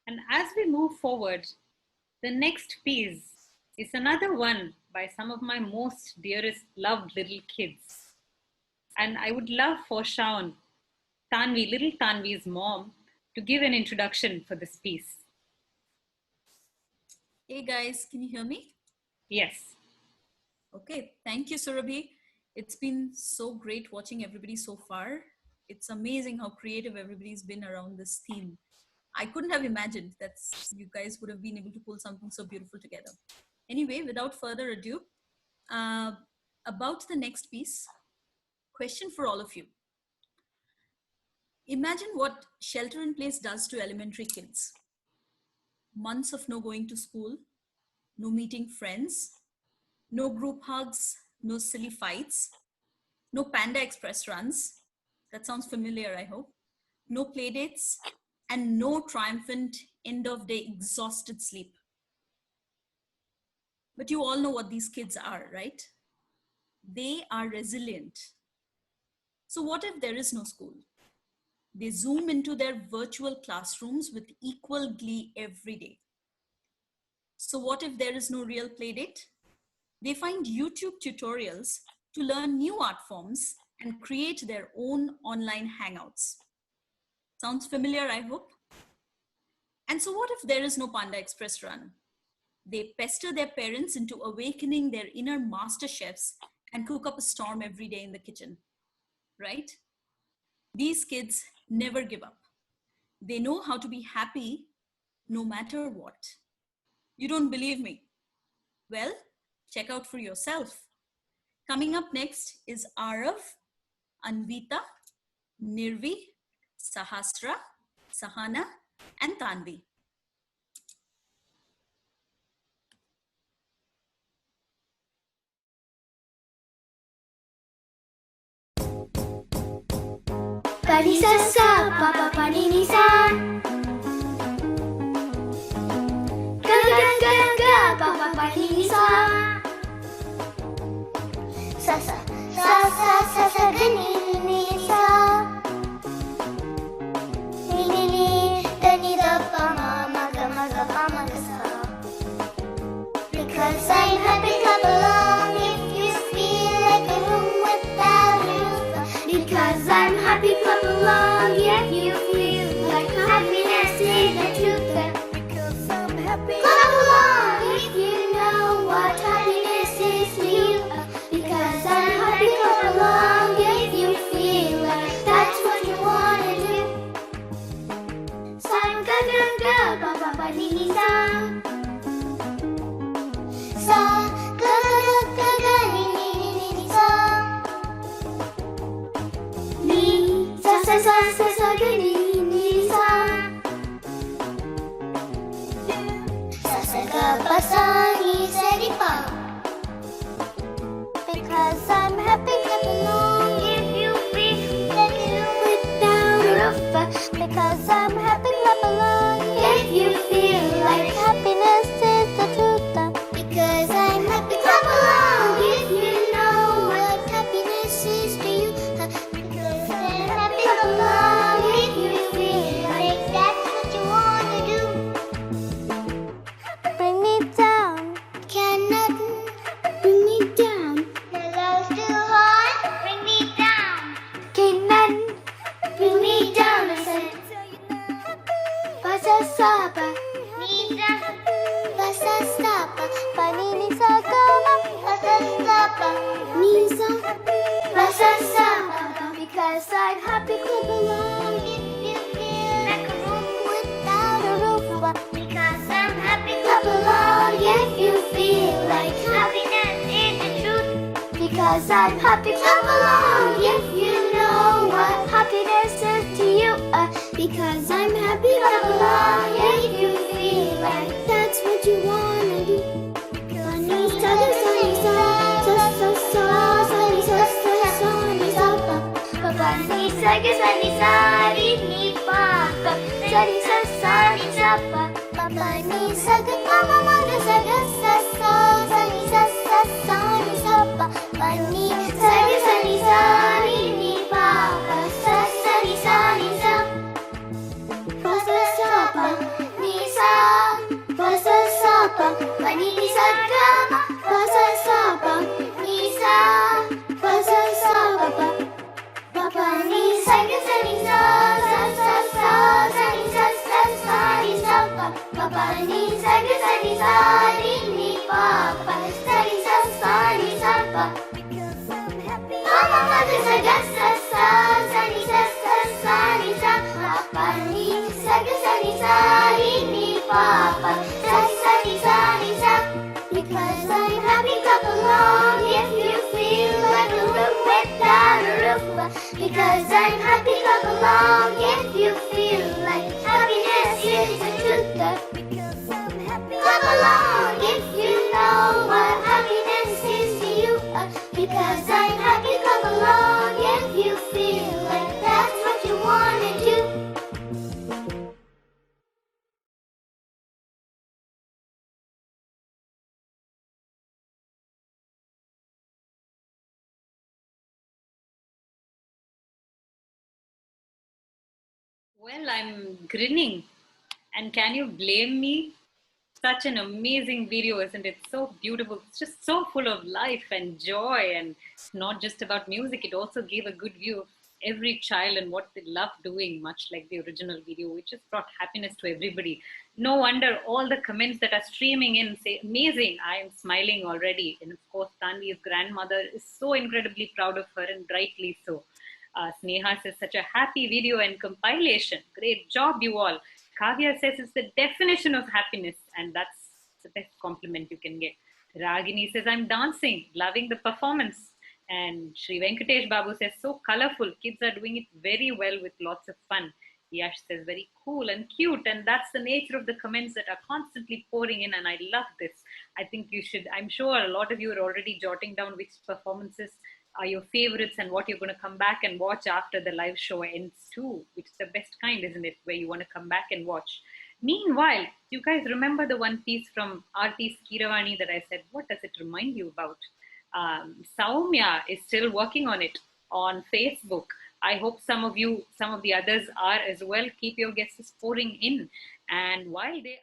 And as we move forward, the next piece is another one by some of my most dearest loved little kids. And I would love for Taanvi, little Taanvi's mom, to give an introduction for this piece. Hey guys, can you hear me? Yes. Okay, thank you, Surabhi. It's been so great watching everybody so far. It's amazing how creative everybody's been around this theme. I couldn't have imagined that you guys would have been able to pull something so beautiful together. Anyway, without further ado, about the next piece, question for all of you. Imagine what shelter in place does to elementary kids. Months of no going to school, no meeting friends, no group hugs, no silly fights, no Panda Express runs. That sounds familiar, I hope. No play dates, and no triumphant end of day exhausted sleep. But you all know what these kids are, right? They are resilient. So what if there is no school? They zoom into their virtual classrooms with equal glee every day. So what if there is no real play date? They find YouTube tutorials to learn new art forms and create their own online hangouts. Sounds familiar, I hope? And so what if there is no Panda Express run? They pester their parents into awakening their inner master chefs and cook up a storm every day in the kitchen, right? These kids never give up. They know how to be happy no matter what. You don't believe me? Well, check out for yourself. Coming up next is Aarav, Anvitha, Nirvi, Sahahsra, Sahana, and Taanvi. Pani sa sa, papa pani ni sa. Ga ga ga ga, papa pani ni sa. Sa sa sa sa sa sa ga ni ni sa. Ni ni ni, da ni da pa ma ga pa ma ga sa. Because I'm happy, clap along if you feel like a room without a roof. Because I'm happy, clap along if you feel like happiness is the truth. Because I'm happy, clap along if you know what happiness is to you. Because I'm happy, clap along if you feel like that's what you wanna do. Sa ga ga ga, pa pa pa ni ni sa. Sa ga ga ga ga ni ni ni ni ni sa. Ni sa sa sa sa sa ga ni ni sa. Sa sa ga pa sa ni sa di pa. Because I'm happy, clap along if you feel like you without a roof. Because I'm happy, clap along if you feel like happiness is the truth. Because I'm happy, clap along if you know what happiness is to you. Because I'm happy, clap along if you feel like that's what you wanna do. Bring me down, cannot bring me down. The love's too hard, bring me down. Cannot bring me down. I said, pasa sapa, nisa, pasa sapa, panini sa kama, pasa sapa, nisa, pasa sapa. Because I'm happy, clap along if you feel like a room without a roof. Because I'm happy, clap along if you feel like happiness is the truth. Because I'm happy, clap along if you know what happiness is to you. Because I'm happy, clap along if you feel like that's what you wanna do. Sunny sa ga sunny sa sa sa sa sunny sa sa sunny sa pa pa pa ni sa ga sunny sa ri ni pa pa sunny sa sunny sa pa pa pa ni sa ga pa ma ma ga sa sunny sa sunny sa pa pa ni sa ga sunny sa ri ni pa pa sa sunny sa pa sa sa pa ni Sagi Sani Sa Sa Sa Sa Sani Sa Sa Sani Sa Pa Pa Pa Ni Sagi Sani Sa Ni Ni Pa Pa Sani Sa Sani Sa Pa. Mama Mother Sa Ga Sa Sa Sani Sa Sa Sani Sa Pa Pa Ni Sagi Sani Sa Ni Ni Pa Pa Sani Sani Sani Sa. Because I'm happy, clap along if you feel like a roof without a roof. Because I'm happy, clap along if you feel like happiness is the truth. Clap along if you know what happiness is to you. Because I'm happy, clap along if you feel like that's what you wanna do. Well, I'm grinning. And can you blame me? Such an amazing video, isn't it? So beautiful. It's just so full of life and joy. And it's not just about music, it also gave a good view of every child and what they love doing, much like the original video, which just brought happiness to everybody. No wonder all the comments that are streaming in say, amazing. I am smiling already. And of course, Taanvi's grandmother is so incredibly proud of her, and rightly so. Sneha says, such a happy video and compilation. Great job, you all. Kavya says it's the definition of happiness, and that's the best compliment you can get. Ragini says, I'm dancing, loving the performance. And Sri Venkatesh Babu says, so colorful. Kids are doing it very well with lots of fun. Yash says, very cool and cute. And that's the nature of the comments that are constantly pouring in. And I love this. I think you should, I'm sure a lot of you are already jotting down which performances are your favorites and what you're going to come back and watch after the live show ends too, which is the best kind, isn't it? Where you want to come back and watch. Meanwhile, you guys remember the one piece from Aarti's Kiravani that I said, what does it remind you about? Saumya is still working on it on Facebook. I hope some of the others are as well. Keep your guesses pouring in. And while they